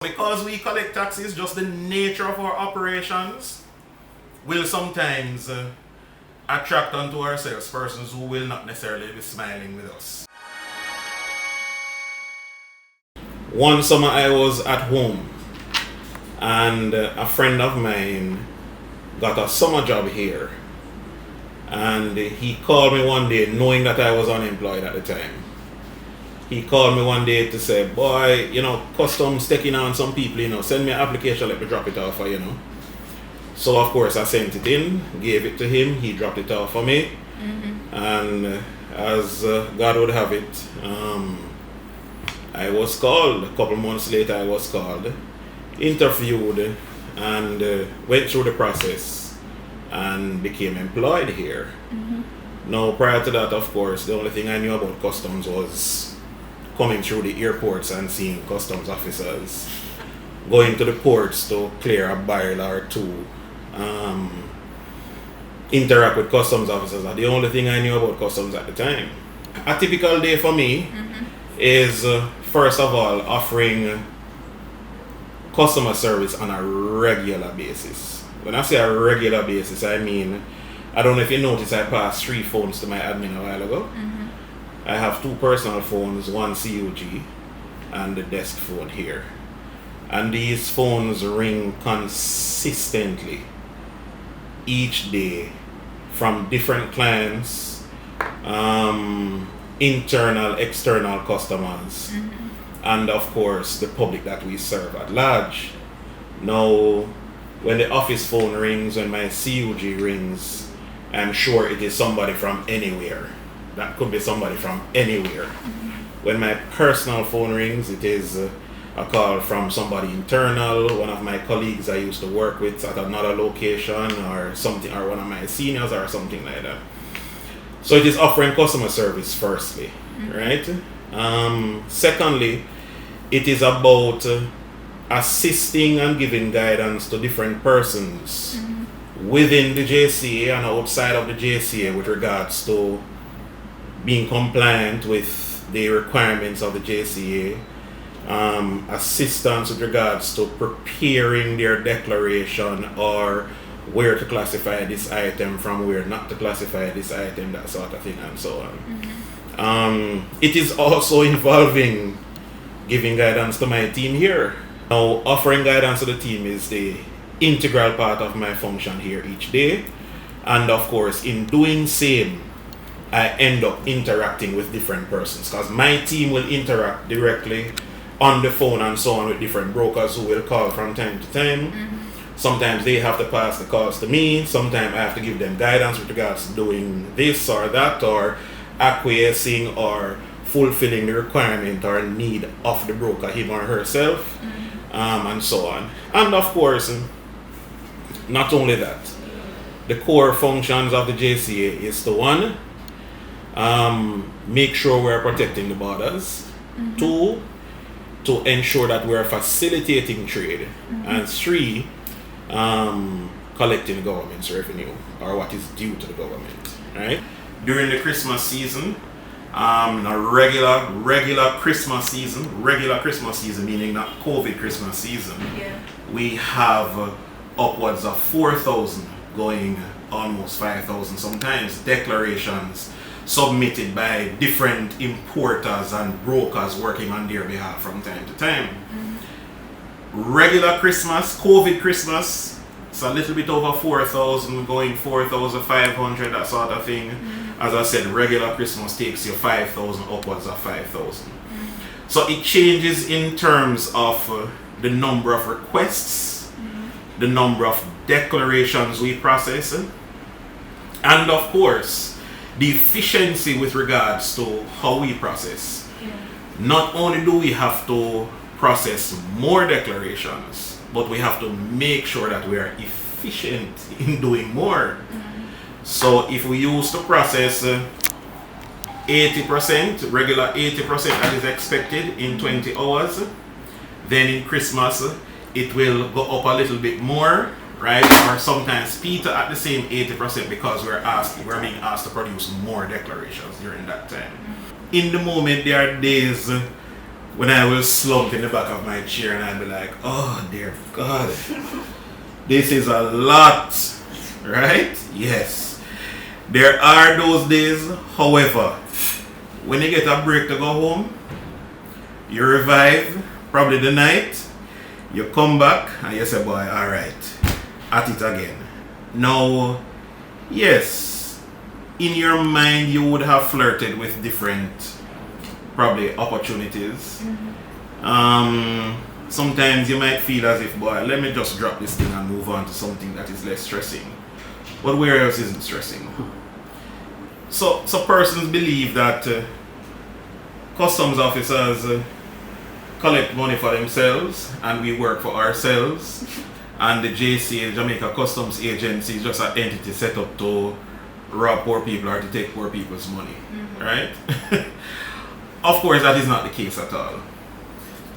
Because we collect taxes, just the nature of our operations will sometimes attract onto ourselves persons who will not necessarily be smiling with us. One summer I was at home and a friend of mine got a summer job here, and he called me one day knowing that I was unemployed at the time. He called me one day to say, boy, customs taking on some people, send me an application, let me drop it off for you. So of course I sent it in, gave it to him, he dropped it off for me. And as God would have it, I was called. A couple months later I was called, interviewed, and went through the process and became employed here. Now prior to that, of course, the only thing I knew about customs was coming through the airports and seeing customs officers, going to the ports to clear a barrel or two, interact with customs officers are the only thing I knew about customs at the time. A typical day for me is, first of all, offering customer service on a regular basis. When I say a regular basis, I mean, I don't know if you noticed, I passed 3 phones to my admin a while ago. I have 2 personal phones, 1 CUG, and the desk phone here. And these phones ring consistently each day from different clients, internal, external customers, and of course the public that we serve at large. Now, when the office phone rings, when my CUG rings, I'm sure it is somebody from anywhere. That could be somebody from anywhere. When my personal phone rings, it is a call from somebody internal, one of my colleagues I used to work with at another location, or something, or one of my seniors or something like that. So it is offering customer service firstly, right? Secondly, it is about assisting and giving guidance to different persons within the JCA and outside of the JCA with regards to being compliant with the requirements of the JCA, assistance with regards to preparing their declaration or where to classify this item from where not to classify this item, that sort of thing, and so on. It is also involving giving guidance to my team here. Now, offering guidance to the team is the integral part of my function here each day, and of course in doing same I end up interacting with different persons, because my team will interact directly on the phone and so on with different brokers who will call from time to time. Sometimes they have to pass the calls to me, sometimes I have to give them guidance with regards to doing this or that, or acquiescing or fulfilling the requirement or need of the broker, him or herself, and so on. And of course, not only that, the core functions of the JCA is to, 1, make sure we're protecting the borders, 2, to ensure that we're facilitating trade, and 3, collecting the government's revenue, or what is due to the government, right? During the Christmas season, a regular Christmas season, meaning not COVID Christmas season, we have upwards of 4,000 going almost 5,000 sometimes declarations submitted by different importers and brokers working on their behalf from time to time. Regular Christmas, COVID Christmas, it's a little bit over 4,000, going 4,500, that sort of thing. As I said, regular Christmas takes you 5,000, upwards of 5,000. So it changes in terms of the number of requests, the number of declarations we process, and of course the efficiency with regards to how we process. Not only do we have to process more declarations, but we have to make sure that we are efficient in doing more. So if we used to process 80%, regular 80% that is expected in 20 hours, then in Christmas it will go up a little bit more, right? Or sometimes Peter at the same 80% because we're being asked to produce more declarations during that time. In the moment, there are days when I will slump in the back of my chair and I'd be like, oh dear God, this is a lot, right? Yes. There are those days, however, when you get a break to go home, you revive, probably the night, you come back and you say, boy, alright, at it again. Now, yes, in your mind you would have flirted with different, probably, opportunities. Sometimes you might feel as if, boy, let me just drop this thing and move on to something that is less stressing. But where else isn't stressing? So persons believe that customs officers collect money for themselves and we work for ourselves, and the JCA, Jamaica Customs Agency, is just an entity set up to rob poor people or to take poor people's money, right? Of course, that is not the case at all.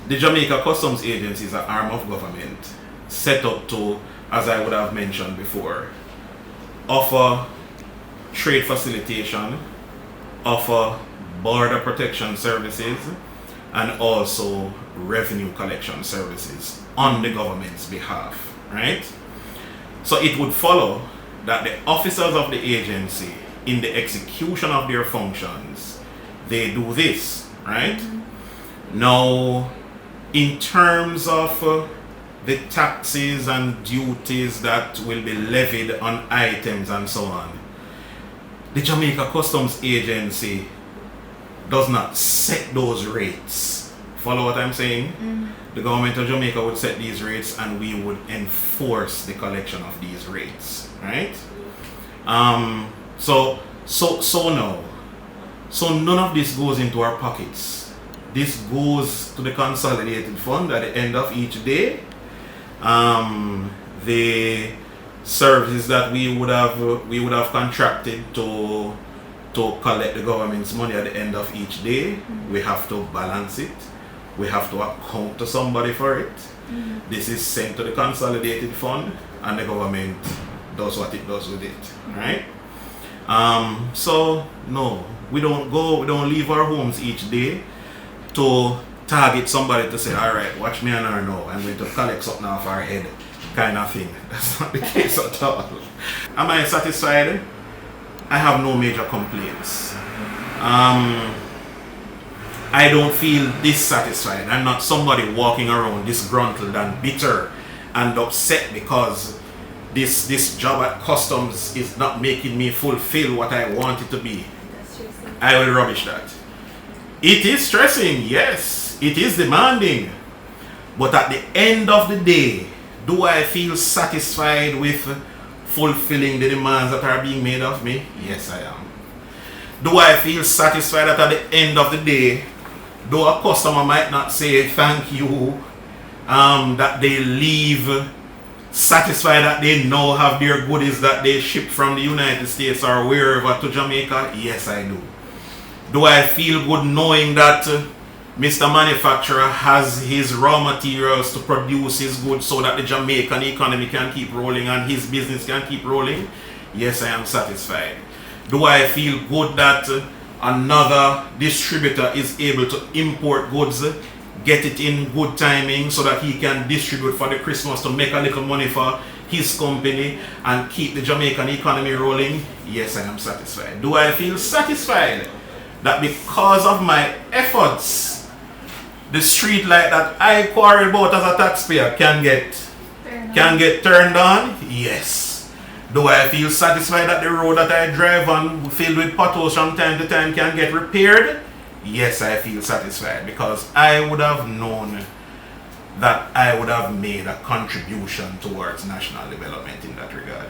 The Jamaica Customs Agency is an arm of government set up to, as I would have mentioned before, offer trade facilitation, offer border protection services, and also revenue collection services on the government's behalf, right? So it would follow that the officers of the agency, in the execution of their functions, they do this, right? Now, in terms of the taxes and duties that will be levied on items and so on, the Jamaica Customs Agency does not set those rates. Follow what I'm saying? The government of Jamaica would set these rates and we would enforce the collection of these rates, right? So none of this goes into our pockets. This goes to the consolidated fund at the end of each day. The services that we would have contracted to collect the government's money at the end of each day, we have to balance it. We have to account to somebody for it. This is sent to the consolidated fund and the government does what it does with it, right? So no, we don't leave our homes each day to target somebody to say, alright, watch me and her now, I'm going to collect something off our head, kind of thing. That's not the case at all. Am I satisfied? I have no major complaints. I don't feel dissatisfied. I'm not somebody walking around disgruntled and bitter and upset because this job at customs is not making me fulfill what I want it to be. I will rubbish that. It is stressing, yes. It is demanding. But at the end of the day, do I feel satisfied with fulfilling the demands that are being made of me? Yes, I am. Do I feel satisfied that at the end of the day, though a customer might not say thank you, that they leave satisfied that they now have their goodies that they ship from the United States or wherever to Jamaica? Yes, I do. Do I feel good knowing that Mr. Manufacturer has his raw materials to produce his goods so that the Jamaican economy can keep rolling and his business can keep rolling? Yes, I am satisfied. Do I feel good that another distributor is able to import goods, get it in good timing so that he can distribute for the Christmas to make a little money for his company and keep the Jamaican economy rolling? Yes, I am satisfied. Do I feel satisfied that because of my efforts, the street light that I quarrel about as a taxpayer can get turned on? Yes. Do I feel satisfied that the road that I drive on, filled with potholes from time to time, can get repaired? Yes, I feel satisfied because I would have known that I would have made a contribution towards national development in that regard.